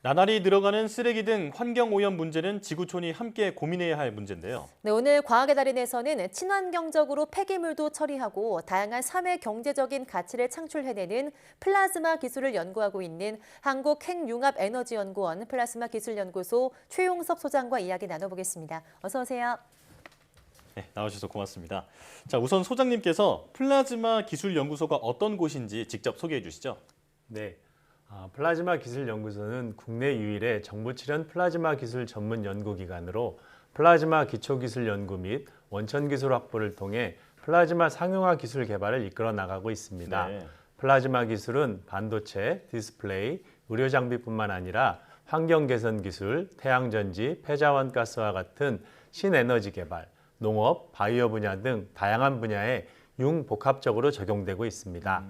나날이 늘어가는 쓰레기 등 환경오염 문제는 지구촌이 함께 고민해야 할 문제인데요. 네, 오늘 과학의 달인에서는 친환경적으로 폐기물도 처리하고 다양한 사회 경제적인 가치를 창출해내는 플라즈마 기술을 연구하고 있는 한국핵융합에너지연구원 플라즈마 기술연구소 최용섭 소장과 이야기 나눠보겠습니다. 어서 오세요. 네, 나와주셔서 고맙습니다. 자, 우선 소장님께서 플라즈마 기술연구소가 어떤 곳인지 직접 소개해 주시죠. 네, 플라즈마 기술연구소는 국내 유일의 정부 출연 플라즈마 기술 전문 연구기관으로 플라즈마 기초기술 연구 및 원천 기술 확보를 통해 플라즈마 상용화 기술 개발을 이끌어 나가고 있습니다. 네. 플라즈마 기술은 반도체, 디스플레이, 의료 장비뿐만 아니라 환경 개선 기술, 태양전지, 폐자원가스와 같은 신에너지 개발, 농업, 바이오 분야 등 다양한 분야에 융복합적으로 적용되고 있습니다.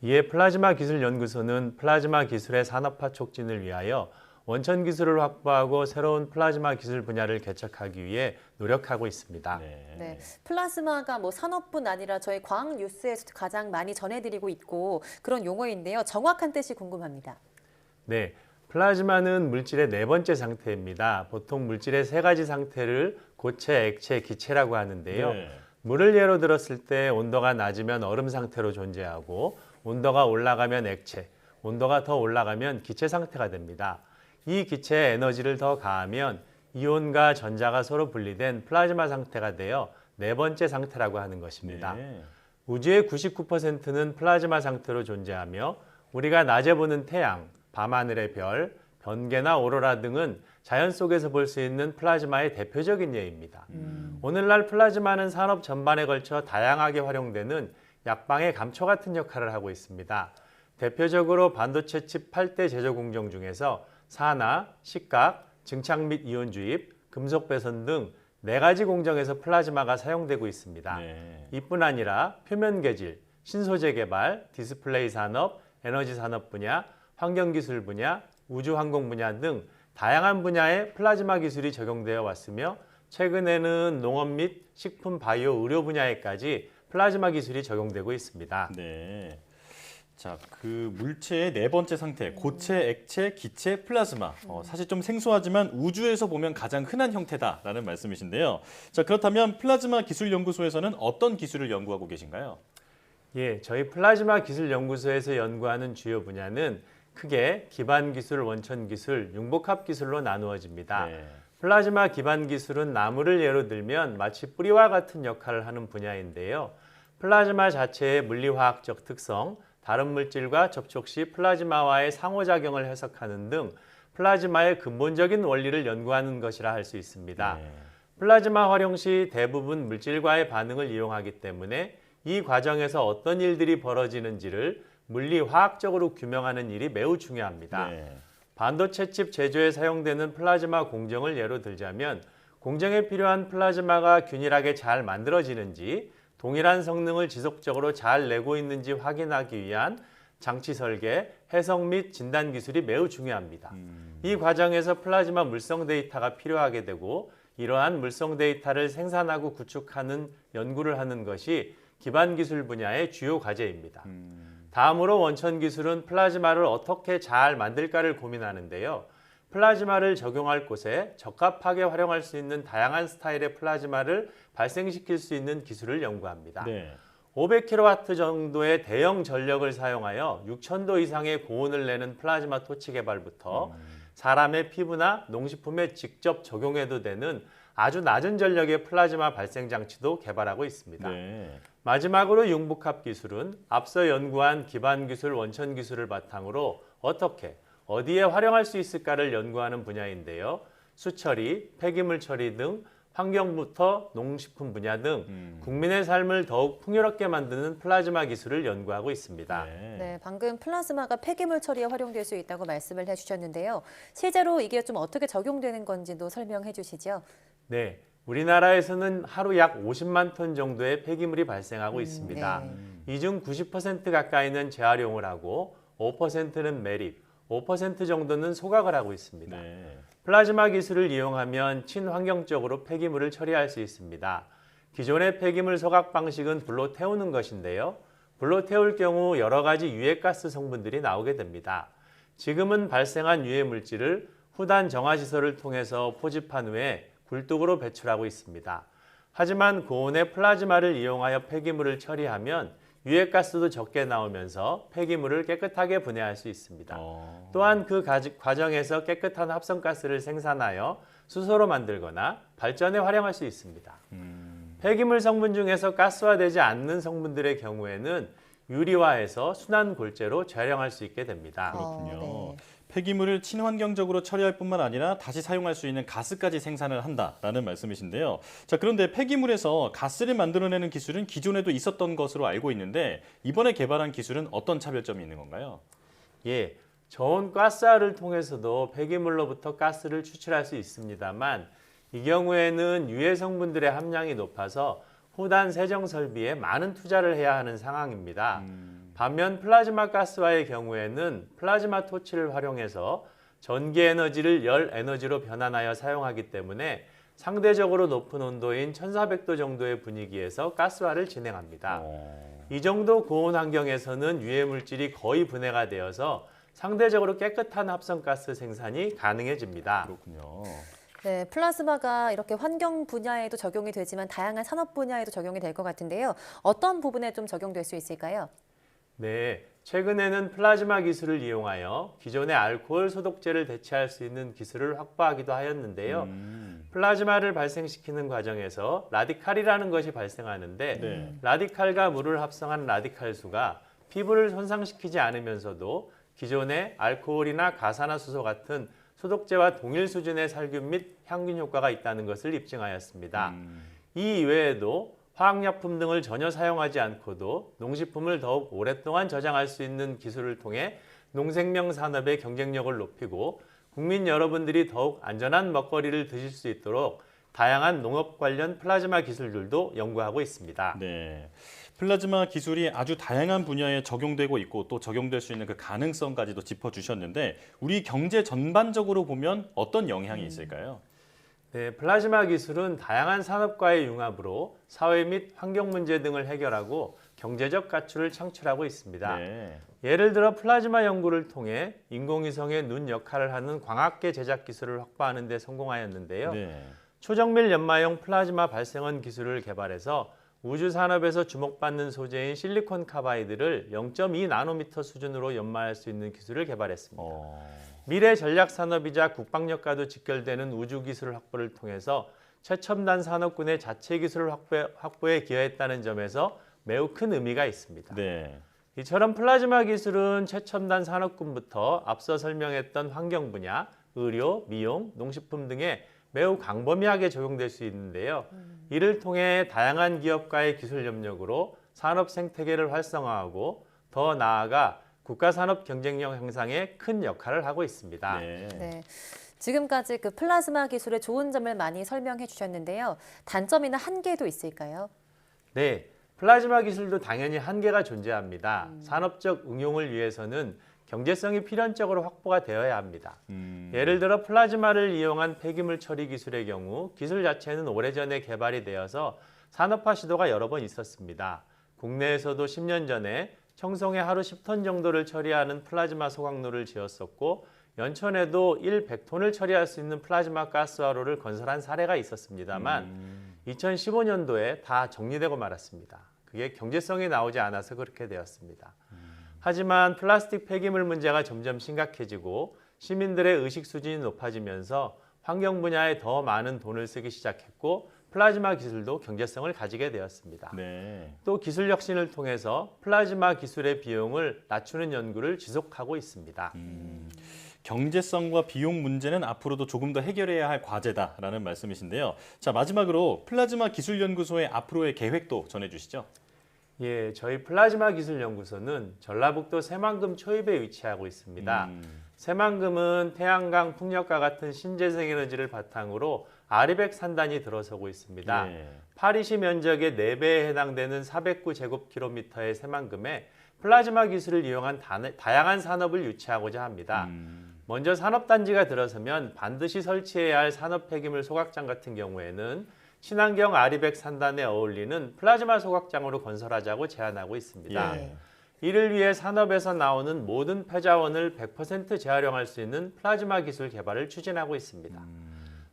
이에 플라즈마 기술연구소는 플라즈마 기술의 산업화 촉진을 위하여 원천 기술을 확보하고 새로운 플라즈마 기술 분야를 개척하기 위해 노력하고 있습니다. 네, 플라즈마가 산업뿐 아니라 저희 과학 뉴스에서도 가장 많이 전해드리고 있고 그런 용어인데요. 정확한 뜻이 궁금합니다. 네, 플라즈마는 물질의 네 번째 상태입니다. 보통 물질의 세 가지 상태를 고체, 액체, 기체라고 하는데요. 네. 물을 예로 들었을 때 온도가 낮으면 얼음 상태로 존재하고 온도가 올라가면 액체, 온도가 더 올라가면 기체 상태가 됩니다. 이 기체에 에너지를 더 가하면 이온과 전자가 서로 분리된 플라즈마 상태가 되어 네 번째 상태라고 하는 것입니다. 네. 우주의 99%는 플라즈마 상태로 존재하며 우리가 낮에 보는 태양, 밤하늘의 별, 번개나 오로라 등은 자연 속에서 볼 수 있는 플라즈마의 대표적인 예입니다. 오늘날 플라즈마는 산업 전반에 걸쳐 다양하게 활용되는 약방의 감초 같은 역할을 하고 있습니다. 대표적으로 반도체 칩 8대 제조 공정 중에서 산화, 식각, 증착 및 이온 주입, 금속 배선 등 4가지 공정에서 플라즈마가 사용되고 있습니다. 네. 이뿐 아니라 표면 계질, 신소재 개발, 디스플레이 산업, 에너지 산업 분야, 환경기술 분야, 우주항공 분야 등 다양한 분야에 플라즈마 기술이 적용되어 왔으며 최근에는 농업 및 식품, 바이오, 의료 분야에까지 플라즈마 기술이 적용되고 있습니다. 네. 자, 그 물체의 네 번째 상태, 고체, 액체, 기체, 플라즈마. 사실 좀 생소하지만 우주에서 보면 가장 흔한 형태다라는 말씀이신데요. 자, 그렇다면 플라즈마 기술연구소에서는 어떤 기술을 연구하고 계신가요? 예, 저희 플라즈마 기술연구소에서 연구하는 주요 분야는 크게 기반 기술, 원천 기술, 융복합 기술로 나누어집니다. 네. 플라즈마 기반 기술은 나무를 예로 들면 마치 뿌리와 같은 역할을 하는 분야인데요. 플라즈마 자체의 물리화학적 특성, 다른 물질과 접촉 시 플라즈마와의 상호작용을 해석하는 등 플라즈마의 근본적인 원리를 연구하는 것이라 할 수 있습니다. 네. 플라즈마 활용 시 대부분 물질과의 반응을 이용하기 때문에 이 과정에서 어떤 일들이 벌어지는지를 물리화학적으로 규명하는 일이 매우 중요합니다. 네. 반도체 칩 제조에 사용되는 플라즈마 공정을 예로 들자면 공정에 필요한 플라즈마가 균일하게 잘 만들어지는지 동일한 성능을 지속적으로 잘 내고 있는지 확인하기 위한 장치 설계, 해석 및 진단 기술이 매우 중요합니다. 이 과정에서 플라즈마 물성 데이터가 필요하게 되고 이러한 물성 데이터를 생산하고 구축하는 연구를 하는 것이 기반 기술 분야의 주요 과제입니다. 다음으로 원천 기술은 플라즈마를 어떻게 잘 만들까를 고민하는데요. 플라즈마를 적용할 곳에 적합하게 활용할 수 있는 다양한 스타일의 플라즈마를 발생시킬 수 있는 기술을 연구합니다. 네. 500kW 정도의 대형 전력을 사용하여 6000도 이상의 고온을 내는 플라즈마 토치 개발부터 사람의 피부나 농식품에 직접 적용해도 되는 아주 낮은 전력의 플라즈마 발생 장치도 개발하고 있습니다. 네. 마지막으로 융복합 기술은 앞서 연구한 기반 기술, 원천 기술을 바탕으로 어떻게, 어디에 활용할 수 있을까를 연구하는 분야인데요. 수처리, 폐기물 처리 등 환경부터 농식품 분야 등 국민의 삶을 더욱 풍요롭게 만드는 플라즈마 기술을 연구하고 있습니다. 네, 방금 플라즈마가 폐기물 처리에 활용될 수 있다고 말씀을 해주셨는데요. 실제로 이게 좀 어떻게 적용되는 건지도 설명해 주시죠. 네, 우리나라에서는 하루 약 50만 톤 정도의 폐기물이 발생하고 있습니다. 네. 이 중 90% 가까이는 재활용을 하고 5%는 매립, 5% 정도는 소각을 하고 있습니다. 네. 플라즈마 기술을 이용하면 친환경적으로 폐기물을 처리할 수 있습니다. 기존의 폐기물 소각 방식은 불로 태우는 것인데요. 불로 태울 경우 여러 가지 유해가스 성분들이 나오게 됩니다. 지금은 발생한 유해 물질을 후단 정화시설을 통해서 포집한 후에 굴뚝으로 배출하고 있습니다. 하지만 고온의 플라즈마를 이용하여 폐기물을 처리하면 유해가스도 적게 나오면서 폐기물을 깨끗하게 분해할 수 있습니다. 또한 그 과정에서 깨끗한 합성가스를 생산하여 수소로 만들거나 발전에 활용할 수 있습니다. 폐기물 성분 중에서 가스화되지 않는 성분들의 경우에는 유리화해서 순환골재로 재활용할 수 있게 됩니다. 그렇군요. 네. 폐기물을 친환경적으로 처리할 뿐만 아니라 다시 사용할 수 있는 가스까지 생산을 한다라는 말씀이신데요. 자, 그런데 폐기물에서 가스를 만들어내는 기술은 기존에도 있었던 것으로 알고 있는데 이번에 개발한 기술은 어떤 차별점이 있는 건가요? 예, 저온 가스화를 통해서도 폐기물로부터 가스를 추출할 수 있습니다만 이 경우에는 유해 성분들의 함량이 높아서 후단 세정 설비에 많은 투자를 해야 하는 상황입니다. 반면 플라즈마 가스화의 경우에는 플라즈마 토치를 활용해서 전기 에너지를 열 에너지로 변환하여 사용하기 때문에 상대적으로 높은 온도인 1400도 정도의 분위기에서 가스화를 진행합니다. 이 정도 고온 환경에서는 유해 물질이 거의 분해가 되어서 상대적으로 깨끗한 합성가스 생산이 가능해집니다. 그렇군요. 네, 플라즈마가 이렇게 환경 분야에도 적용이 되지만 다양한 산업 분야에도 적용이 될 것 같은데요. 어떤 부분에 좀 적용될 수 있을까요? 네, 최근에는 플라즈마 기술을 이용하여 기존의 알코올 소독제를 대체할 수 있는 기술을 확보하기도 하였는데요. 플라즈마를 발생시키는 과정에서 라디칼이라는 것이 발생하는데 네. 라디칼과 물을 합성한 라디칼 수가 피부를 손상시키지 않으면서도 기존의 알코올이나 가산화수소 같은 소독제와 동일 수준의 살균 및 향균 효과가 있다는 것을 입증하였습니다. 이 이외에도 화학약품 등을 전혀 사용하지 않고도 농식품을 더욱 오랫동안 저장할 수 있는 기술을 통해 농생명 산업의 경쟁력을 높이고 국민 여러분들이 더욱 안전한 먹거리를 드실 수 있도록 다양한 농업 관련 플라즈마 기술들도 연구하고 있습니다. 네. 플라즈마 기술이 아주 다양한 분야에 적용되고 있고 또 적용될 수 있는 그 가능성까지도 짚어주셨는데 우리 경제 전반적으로 보면 어떤 영향이 있을까요? 네, 플라즈마 기술은 다양한 산업과의 융합으로 사회 및 환경 문제 등을 해결하고 경제적 가치를 창출하고 있습니다. 네. 예를 들어 플라즈마 연구를 통해 인공위성의 눈 역할을 하는 광학계 제작 기술을 확보하는 데 성공하였는데요. 네. 초정밀 연마용 플라즈마 발생원 기술을 개발해서 우주 산업에서 주목받는 소재인 실리콘 카바이드를 0.2 나노미터 수준으로 연마할 수 있는 기술을 개발했습니다. 미래 전략 산업이자 국방력과도 직결되는 우주 기술 확보를 통해서 최첨단 산업군의 자체 기술 확보에 기여했다는 점에서 매우 큰 의미가 있습니다. 네. 이처럼 플라즈마 기술은 최첨단 산업군부터 앞서 설명했던 환경 분야, 의료, 미용, 농식품 등에 매우 광범위하게 적용될 수 있는데요. 이를 통해 다양한 기업과의 기술 협력으로 산업 생태계를 활성화하고 더 나아가 국가 산업 경쟁력 향상에 큰 역할을 하고 있습니다. 네. 네. 지금까지 그 플라즈마 기술의 좋은 점을 많이 설명해 주셨는데요. 단점이나 한계도 있을까요? 네, 플라즈마 기술도 당연히 한계가 존재합니다. 산업적 응용을 위해서는 경제성이 필연적으로 확보가 되어야 합니다. 예를 들어 플라즈마를 이용한 폐기물 처리 기술의 경우 기술 자체는 오래전에 개발이 되어서 산업화 시도가 여러 번 있었습니다. 국내에서도 10년 전에 청송에 하루 10톤 정도를 처리하는 플라즈마 소각로를 지었었고 연천에도 100톤을 처리할 수 있는 플라즈마 가스화로를 건설한 사례가 있었습니다만 2015년도에 다 정리되고 말았습니다. 그게 경제성이 나오지 않아서 그렇게 되었습니다. 하지만 플라스틱 폐기물 문제가 점점 심각해지고 시민들의 의식 수준이 높아지면서 환경 분야에 더 많은 돈을 쓰기 시작했고 플라즈마 기술도 경제성을 가지게 되었습니다. 네. 또 기술 혁신을 통해서 플라즈마 기술의 비용을 낮추는 연구를 지속하고 있습니다. 경제성과 비용 문제는 앞으로도 조금 더 해결해야 할 과제다라는 말씀이신데요. 자, 마지막으로 플라즈마 기술연구소의 앞으로의 계획도 전해주시죠. 예, 저희 플라즈마 기술연구소는 전라북도 새만금 초입에 위치하고 있습니다. 새만금은 태양광, 풍력과 같은 신재생 에너지를 바탕으로 아리백 산단이 들어서고 있습니다. 네. 파리시 면적의 4배에 해당되는 409제곱킬로미터의 새만금에 플라즈마 기술을 이용한 다양한 산업을 유치하고자 합니다. 먼저 산업단지가 들어서면 반드시 설치해야 할 산업 폐기물 소각장 같은 경우에는 친환경 아리백 산단에 어울리는 플라즈마 소각장으로 건설하자고 제안하고 있습니다. 예. 이를 위해 산업에서 나오는 모든 폐자원을 100% 재활용할 수 있는 플라즈마 기술 개발을 추진하고 있습니다.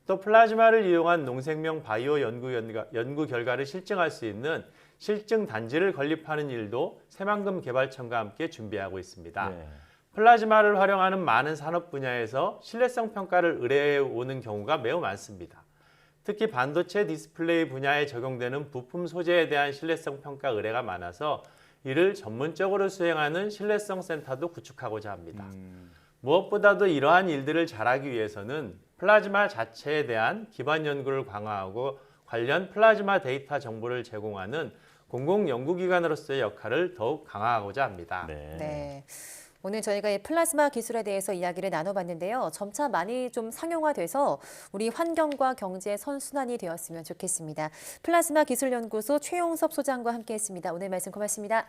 또 플라즈마를 이용한 농생명 바이오 연구 결과를 실증할 수 있는 실증 단지를 건립하는 일도 새만금 개발청과 함께 준비하고 있습니다. 네. 플라즈마를 활용하는 많은 산업 분야에서 신뢰성 평가를 의뢰해 오는 경우가 매우 많습니다. 특히 반도체 디스플레이 분야에 적용되는 부품 소재에 대한 신뢰성 평가 의뢰가 많아서 이를 전문적으로 수행하는 신뢰성 센터도 구축하고자 합니다. 무엇보다도 이러한 일들을 잘하기 위해서는 플라즈마 자체에 대한 기반 연구를 강화하고 관련 플라즈마 데이터 정보를 제공하는 공공연구기관으로서의 역할을 더욱 강화하고자 합니다. 네. 네. 오늘 저희가 이 플라즈마 기술에 대해서 이야기를 나눠봤는데요. 점차 많이 좀 상용화돼서 우리 환경과 경제의 선순환이 되었으면 좋겠습니다. 플라즈마 기술연구소 최용섭 소장과 함께했습니다. 오늘 말씀 고맙습니다.